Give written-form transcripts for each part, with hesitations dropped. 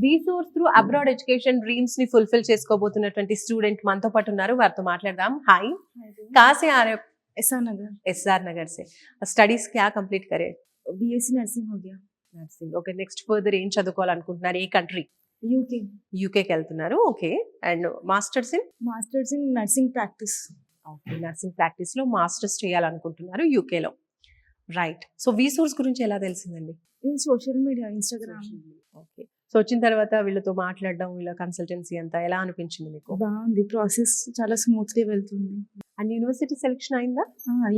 వీసోర్స్ through abroad education dreams ని fulfil చేసుకోబోతున్నటువంటి student మనతో పాటు ఉన్నారు. వారితో మాట్లాడదాం. హాయ్, कहाँ से आ रहे हो? एसआर नगर। एसआर नगर से. स्टडीज क्या कंप्लीट करे? बीएससी नर्सिंग हो गया। నర్సింగ్. ఓకే, నెక్స్ట్ ఫర్దర్ ఏం చదువుకోవాలనుకుంటున్నారు? ఏ కంట్రీ? यूके। యూకేకి వెళ్తున్నారు. Okay, and masters in? Masters in nursing practice. Okay, nursing practice లో మాస్టర్స్ చేయాలనుకుంటున్నారు యూకేలో. రైట్. సో వీసోర్స్ గురించి ఎలా తెలిసిందండి? ఇది social media, Instagram. Okay, so వచ్చిన తర్వాత వీళ్ళతో మాట్లాడడం, వీళ్ళ కన్సల్టెన్సీ అంతా ఎలా అనిపించింది మీకు? బాగుంది, ప్రాసెస్ చాలా స్మూత్లీ వెళ్తుంది. అండ్ యూనివర్సిటీ సెలెక్షన్ అయిందా?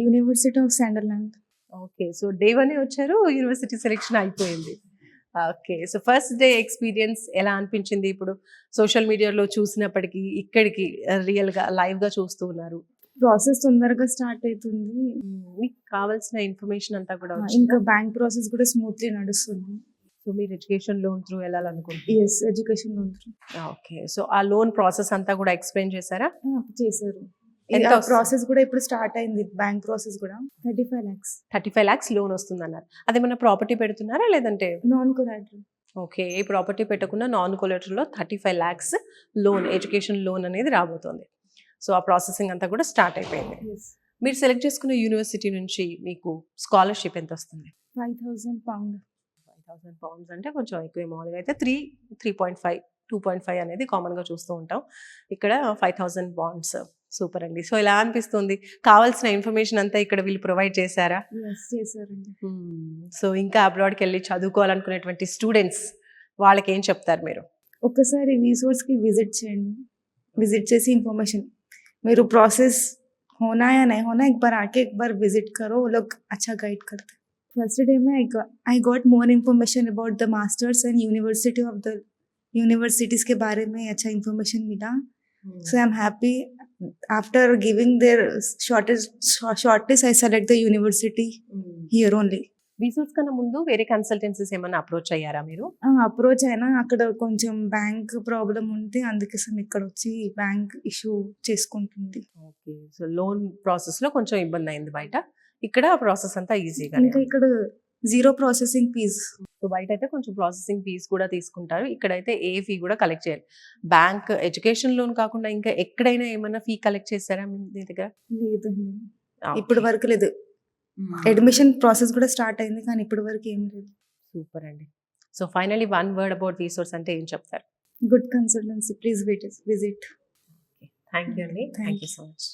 University of Sunderland. Okay, so day 1 వచ్చారు, యూనివర్సిటీ సెలెక్షన్ అయిపోయింది. Okay, so first day experience ఎలా అనిపించింది? ఇప్పుడు సోషల్ మీడియాలో చూసినప్పటికీ ఇక్కడికి రియల్గా లైవ్గా చూస్తూ ఉన్నారు. ప్రాసెస్ తొందరగా స్టార్ట్ అవుతుంది. మీకు కావాల్సిన ఇన్ఫర్మేషన్ అంతా కూడా ఇంకా వచ్చిందా? బ్యాంక్ ప్రాసెస్ కూడా స్మూత్లీ నడుస్తుంది. సో మీరు ఎడ్యుకేషన్ లోన్ త్రూ వెళ్ళాలనుకుంటున్నారు. Yes, education loan okay, so ఆ లోన్ ప్రాసెస్ అంతా కూడా ఎక్స్ప్లెయిన్ చేశారా? చేశారు. ఎంత వస్తుంది? ప్రాసెస్ కూడా ఇప్పుడు స్టార్ట్ అయింది. బ్యాంక్ ప్రాసెస్ కూడా 35 lakhs 35 lakhs లోన్ వస్తుందన్నారు. అదేమన్నా ప్రాపర్టీ పెడుతున్నారా లేదంటే? Non collateral. ఓకే, ఏ ప్రాపర్టీ పెట్టకుండా నాన్ కొలెటరల్లో 35 lakhs లోన్, ఎడ్యుకేషన్ లోన్ అనేది రాబోతోంది. సో ఆ ప్రాసెసింగ్ అంతా కూడా స్టార్ట్ అయిపోయింది. మీరు సెలెక్ట్ చేసుకున్న యూనివర్సిటీ నుంచి మీకు స్కాలర్షిప్ ఎంత వస్తుంది? 5,000 pound. 5,000 pounds అంటే కొంచెం ఎక్కువ. మామూలుగా అయితే 3.5 2.5 అనేది కామన్గా చూస్తూ ఉంటాం. ఇక్కడ 5,000 బాండ్స్. సూపర్ అండి. సో ఇలా అనిపిస్తుంది, కావాల్సిన ఇన్ఫర్మేషన్ అంతా ఇక్కడ వీళ్ళు ప్రొవైడ్ చేశారా? చేశారండి. సో ఇంకా అబ్రాడ్కి వెళ్ళి చదువుకోవాలనుకునేటువంటి స్టూడెంట్స్ వాళ్ళకి ఏం చెప్తారు మీరు? ఒక్కసారి वीसोर्स విజిట్ చేయండి. విజిట్ చేసి ఇన్ఫర్మేషన్, మీరు ప్రాసెస్ होना या नहीं होना एक बार आके एक बार विजिट करो, वो लोग अच्छा गाइड करते हैं. फर्स्ट डे में I got more information about the masters and university of the universities के बारे में अच्छा इन्फॉर्मेशन मिला. So I'm happy. After giving their shortlist, I select the university here only. వీసోర్స్ కన్నా ముందు వేరే కన్సల్టెన్సీస్ ఏమైనా అప్రోచ్ అయ్యారా మీరు? అప్రోచ్ అయినా అక్కడ కొంచెం బ్యాంక్ ప్రాబ్లం ఉంటే అందుకోసం ఇక్కడ వచ్చి బ్యాంక్ ఇష్యూ చేసుకుంటుంది. ఓకే, సో లోన్ ప్రాసెస్ లో కొంచెం ఇబ్బంది అయింది బయట. ఇక్కడ ప్రాసెస్ అంతా ఈజీగా. ఇంకా ఇక్కడ 0 ప్రాసెసింగ్ ఫీజ్. సో బయట అయితే కొంచెం ప్రాసెసింగ్ ఫీజ్ కూడా తీసుకుంటారు, ఇక్కడైతే ఏ ఫీ కూడా కలెక్ట్ చేయాలి. బ్యాంక్ ఎడ్యుకేషన్ లోన్ కాకుండా ఇంకా ఎక్కడైనా ఏమైనా ఫీ కలెక్ట్ చేస్తారా మీ దగ్గర? లేదండి, ఇప్పటి వరకు లేదు. అడ్మిషన్ ప్రాసెస్ కూడా స్టార్ట్ అయింది కానీ ఇప్పటి వరకు ఏం లేదు. సూపర్ అండి. సో ఫైనలీ 1 word అబౌట్ వీసోర్స్ అంటే ఏం చెప్తారు? Good consultancy, please visit. Thank you అండి. Thank you so much.